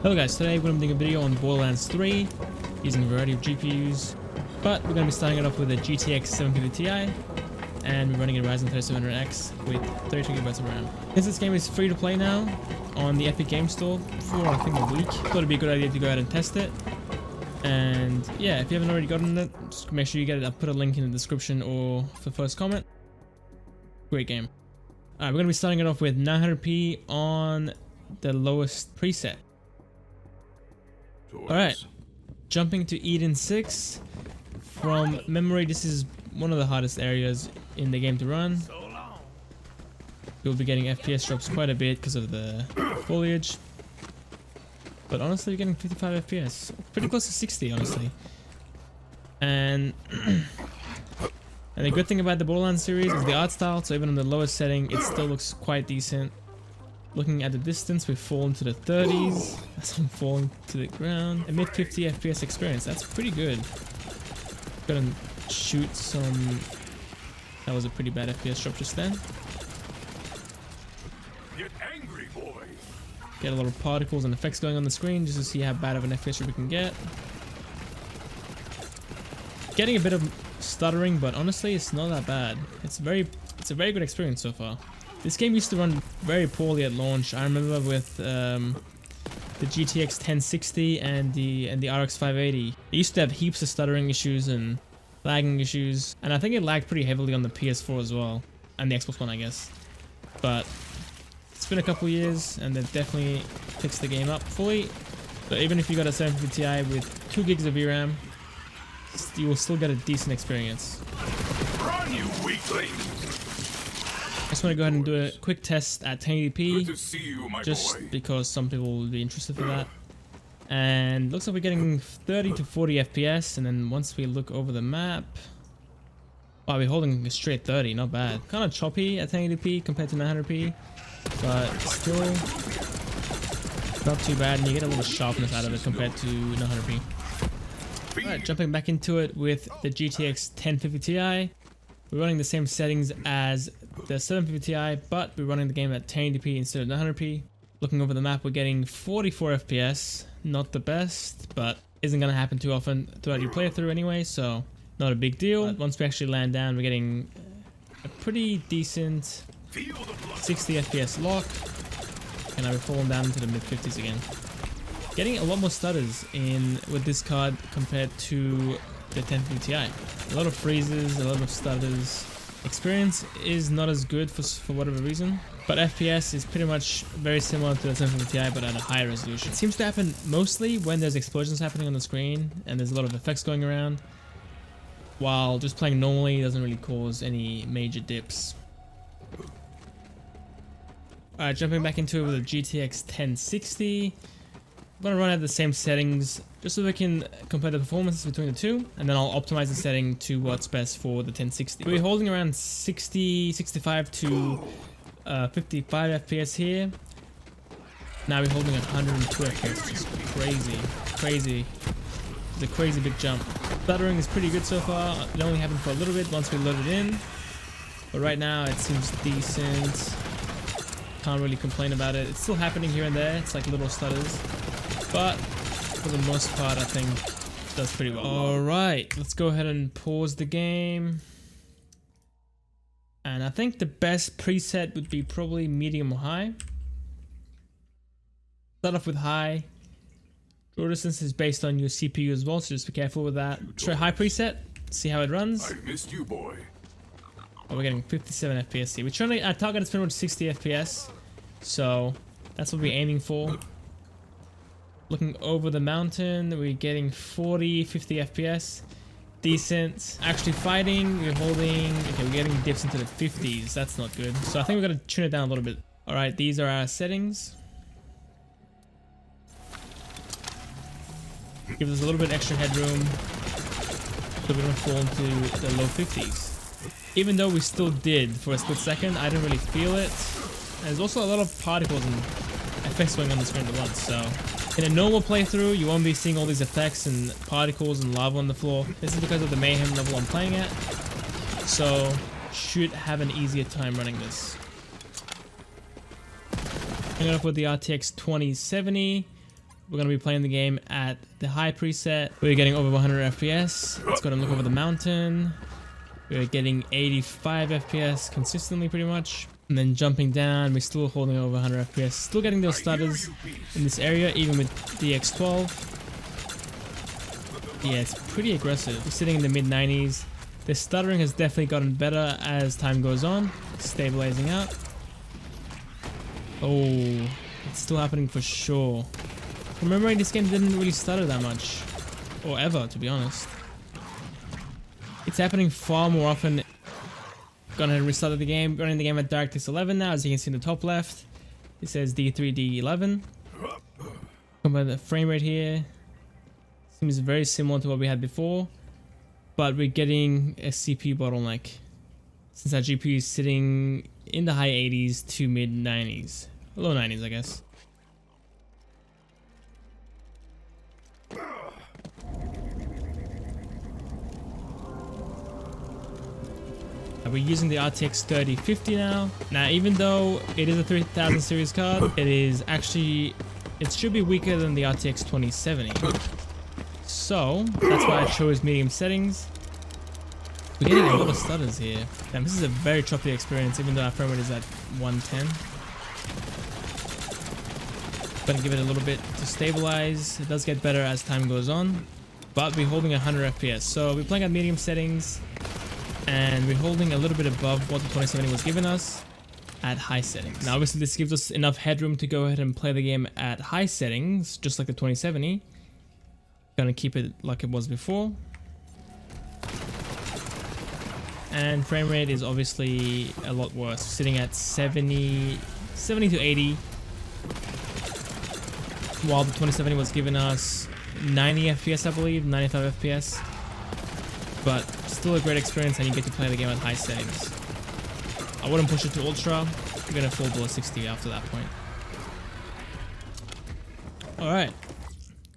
Hello guys, today we're going to be doing a video on Borderlands 3 using a variety of GPUs, but we're going to be starting it off with a GTX 750 Ti and we're running a Ryzen 3700X with 32GB of RAM. Since this game is free to play now on the Epic Game Store for I think a week, thought it'd be a good idea to go ahead and test it. And yeah, if you haven't already gotten it, just make sure you get it. I'll put a link in the description or the first comment. Great game. Alright, we're going to be starting it off with 900p on the lowest preset. Alright, jumping to Eden 6. From memory, this is one of the hardest areas in the game to run. You'll be getting FPS drops quite a bit because of the foliage. But honestly, you're getting 55 FPS. Pretty close to 60, honestly. And the good thing about the Borderlands series is the art style, so even on the lowest setting, it still looks quite decent. Looking at the distance, we've fallen to the 30s as I'm falling to the ground. A mid 50 FPS experience, that's pretty good. Gonna shoot some... That was a pretty bad FPS drop just then. Get angry, boy. Get a lot of particles and effects going on the screen just to see how bad of an FPS drop we can get. Getting a bit of stuttering, but honestly it's not that bad. It's a very good experience so far. This game used to run very poorly at launch. I remember with the GTX 1060 and the RX 580. It used to have heaps of stuttering issues and lagging issues, and I think it lagged pretty heavily on the PS4 as well, and the Xbox One, I guess. But it's been a couple years, and they've definitely fixed the game up fully. So even if you got a 750 Ti with 2 gigs of VRAM, you will still get a decent experience. Run, you weakling! I just want to go ahead and do a quick test at 1080p, Good to see you, my just boy. because some people will be interested for that. And looks like we're getting 30 to 40 FPS, and then once we look over the map, wow, we're holding a straight 30, not bad. Kind of choppy at 1080p compared to 900p, but still not too bad, and you get a little sharpness out of it compared to 900p. Alright, jumping back into it with the GTX 1050 Ti. We're running the same settings as the 750 Ti, but we're running the game at 1080p instead of 900p. Looking over the map, we're getting 44 FPS. Not the best, but isn't going to happen too often throughout your playthrough anyway, so not a big deal. But once we actually land down, we're getting a pretty decent 60 FPS lock, and now we're falling down into the mid 50s again. Getting a lot more stutters with this card compared to the 1050 Ti. A lot of freezes, a lot of stutters. Experience is not as good for whatever reason, but FPS is pretty much very similar to the 750 Ti but at a higher resolution. It seems to happen mostly when there's explosions happening on the screen and there's a lot of effects going around, while just playing normally doesn't really cause any major dips. Alright, jumping back into it with a GTX 1060. I'm going to run at the same settings just so we can compare the performances between the two, and then I'll optimize the setting to what's best for the 1060. We're holding around 65 to 55 FPS here. Now we're holding 102 FPS, which is crazy. It's a crazy big jump. Stuttering is pretty good so far. It only happened for a little bit once we load it in, but right now it seems decent. Can't really complain about it. It's still happening here and there. It's like little stutters, but for the most part I think it does pretty well. Alright, let's go ahead and pause the game, and I think the best preset would be probably medium or high. Start off with high. Draw distance is based on your CPU as well, so just be careful with that. Try high preset, see how it runs. I missed you, boy. Oh, we're getting 57 FPS here. We're trying to, our target is pretty much 60 FPS, so that's what we're aiming for. Looking over the mountain, we're getting 40, 50 FPS. Decent. Actually fighting, we're holding, okay, we're getting dips into the 50s. That's not good. So I think we're going to tune it down a little bit. Alright, these are our settings. Gives us a little bit extra headroom, so we don't fall into the low 50s. Even though we still did for a split second, I didn't really feel it. There's also a lot of particles and effects going on the screen at once, so in a normal playthrough you won't be seeing all these effects and particles and lava on the floor. This is because of the mayhem level I'm playing at, so should have an easier time running this. Starting off with the RTX 2070. We're going to be playing the game at the high preset. We're getting over 100 FPS. Let's go and look over the mountain. We're getting 85 FPS consistently pretty much. And then jumping down, we're still holding over 100 FPS. Still getting those stutters in this area, even with DX12. Yeah, it's pretty aggressive. We're sitting in the mid 90s. The stuttering has definitely gotten better as time goes on. Stabilizing out. Oh, it's still happening for sure. Remembering this game didn't really stutter that much. Or ever, to be honest. It's happening far more often. Gone ahead and restarted the game. Running the game at DirectX 11 now, as you can see in the top left. It says D3D11. Compare the frame rate here. Seems very similar to what we had before. But we're getting a CPU bottleneck. Since our GPU is sitting in the high 80s to mid 90s. Low 90s, I guess. We're using the RTX 3050 now. Now, even though it is a 3000 series card, it should be weaker than the RTX 2070. So, that's why I chose medium settings. We're getting a lot of stutters here. Damn, this is a very choppy experience, even though our frame rate is at 110. Gonna give it a little bit to stabilize. It does get better as time goes on, but we're holding 100 FPS. So we're playing at medium settings, and we're holding a little bit above what the 2070 was giving us at high settings. Now, obviously, this gives us enough headroom to go ahead and play the game at high settings, just like the 2070. Gonna keep it like it was before. And frame rate is obviously a lot worse, sitting at 70 to 80, while the 2070 was giving us 90 FPS, I believe, 95 FPS. But still a great experience, and you get to play the game at high settings. I wouldn't push it to ultra. We're gonna fall below 60 after that point. Alright,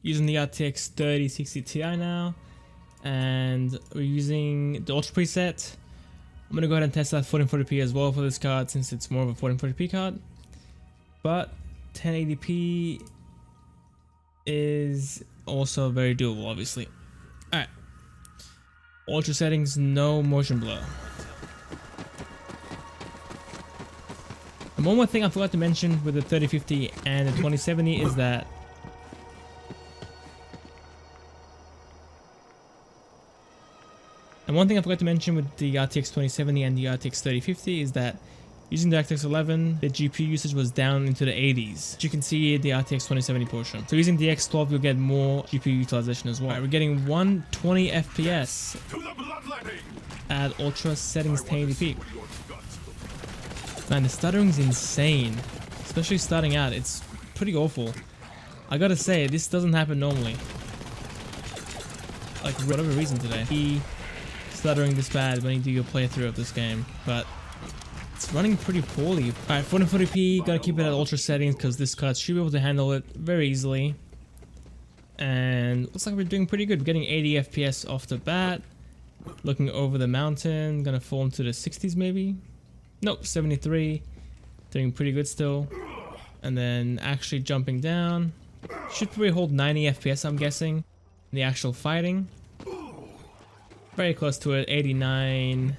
using the RTX 3060 Ti now, and we're using the ultra preset. I'm gonna go ahead and test that 1440p as well for this card, since it's more of a 1440p card. But 1080p is also very doable, obviously. Alright. Ultra settings, no motion blur. And one more thing I forgot to mention with the 3050 and the 2070 is that the RTX 2070 and the RTX 3050 is that using the DirectX 11, the GPU usage was down into the 80s. As you can see the RTX 2070 portion. So using the DX12, you'll get more GPU utilization as well. Right, we're getting 120 FPS at ultra settings 1080p. Man, the stuttering's insane. Especially starting out, it's pretty awful. I gotta say, this doesn't happen normally. Like, for whatever reason today. Stuttering this bad when you do your playthrough of this game, but it's running pretty poorly. Alright, 1440p, gotta keep it at ultra settings because this card should be able to handle it very easily. And looks like we're doing pretty good. We're getting 80 FPS off the bat. Looking over the mountain, gonna fall into the 60s maybe. Nope, 73. Doing pretty good still. And then actually jumping down. Should probably hold 90 FPS, I'm guessing. The actual fighting. Very close to it, 89.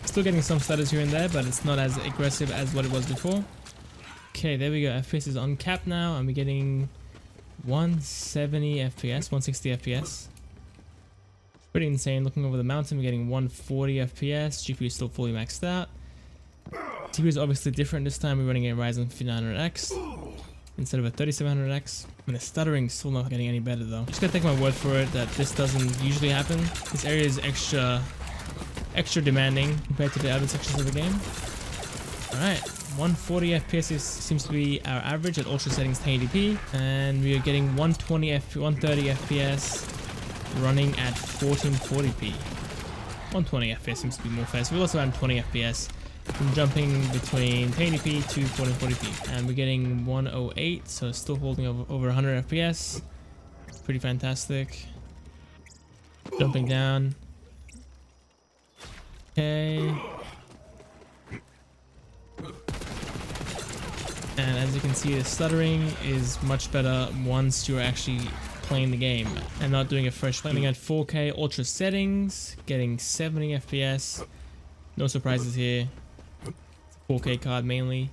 Still getting some stutters here and there, but it's not as aggressive as what it was before. Okay, there we go. FPS is uncapped now, and we're getting 170 FPS, 160 FPS. Pretty insane. Looking over the mountain, we're getting 140 FPS. GPU is still fully maxed out. CPU is obviously different this time. We're running a Ryzen 5900X instead of a 3700X. And the stuttering is still not getting any better though. Just gotta take my word for it that this doesn't usually happen. This area is extra demanding compared to the other sections of the game. Alright, 140 FPS seems to be our average at ultra settings 1080p, and we are getting 130 FPS running at 1440p. 120 FPS seems to be more fair, so we're also at 20 FPS. I'm jumping between 1080p to 1440p, and we're getting 108, so still holding over 100 FPS. Pretty fantastic. Jumping down. Okay. And as you can see, the stuttering is much better once you're actually playing the game and not doing a fresh boot. Playing at 4K ultra settings, getting 70 FPS. No surprises here. It's a 4K card mainly,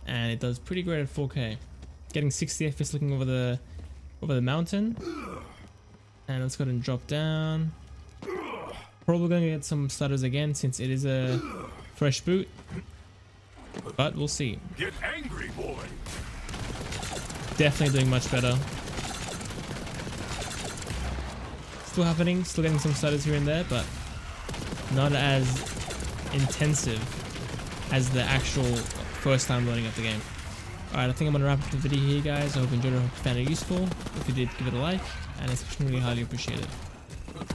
and it does pretty great at 4K. Getting 60 FPS looking over the mountain. And let's go ahead and drop down. Probably going to get some stutters again since it is a fresh boot, but we'll see. Get angry, boy. Definitely doing much better. Still happening, still getting some stutters here and there, but not as intensive as the actual first time loading up the game. Alright, I think I'm going to wrap up the video here, guys. I hope you enjoyed it, I hope you found it useful. If you did, give it a like, and it's really highly appreciated.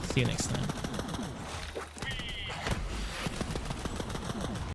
See you next time.